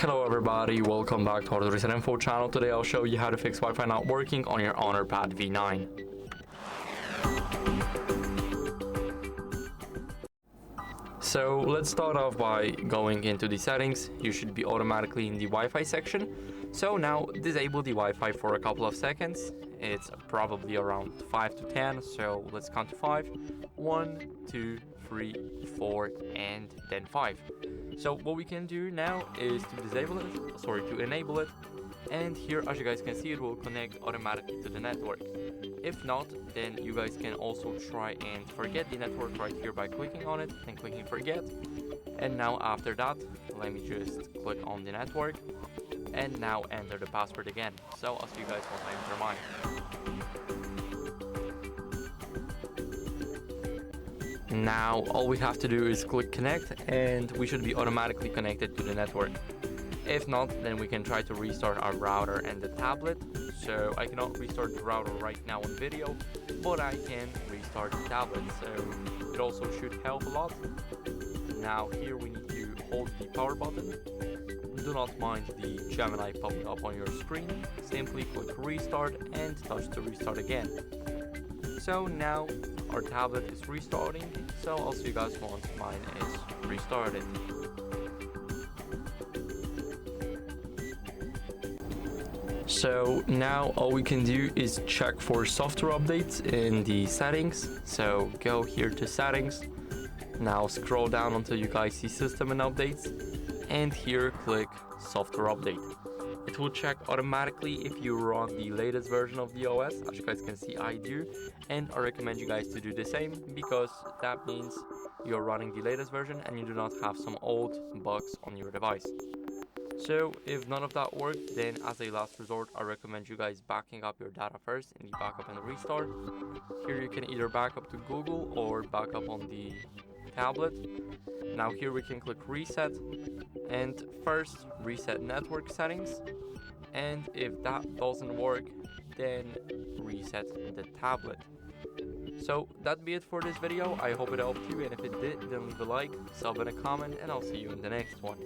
Hello everybody, welcome back to HardReset.Info channel. Today I'll show you how to fix Wi-Fi not working on your Honor Pad V9. So let's start off by going into the settings. You should be automatically in the Wi-Fi section. So now disable the Wi-Fi for a couple of seconds. It's probably around 5 to 10, so let's count to 5. 1, 2, 3, 4, and then 5. So what we can do now is to enable it, and here, as you guys can see, it will connect automatically to the network. If not, then you guys can also try and forget the network right here by clicking on it and clicking forget. And now after that, let me just click on the network and now enter the password again. So I'll see you guys once I enter mine. Now all we have to do is click connect and we should be automatically connected to the network. If not, then we can try to restart our router and the tablet. So I cannot restart the router right now on video, but I can restart the tablet, so it also should help a lot. Now here we need to hold the power button. Do not mind the Gemini popping up on your screen. Simply click restart and touch to restart again. So now our tablet is restarting, so I'll see you guys once mine is restarted. So now all we can do is check for software updates in the settings. So go here to settings. Now scroll down until you guys see system and updates, and here click software update. It will check automatically if you run the latest version of the OS. As you guys can see, I do, and I recommend you guys to do the same, because that means you're running the latest version and you do not have some old bugs on your device. So if none of that worked, then as a last resort, I recommend you guys backing up your data first in the backup and restart. Here you can either back up to Google or back up on the tablet. Now here we can click reset, and first reset network settings, and if that doesn't work, then reset the tablet. So that'd be it for this video. I hope it helped you, and if it did, then leave a like, sub, and a comment, and I'll see you in the next one.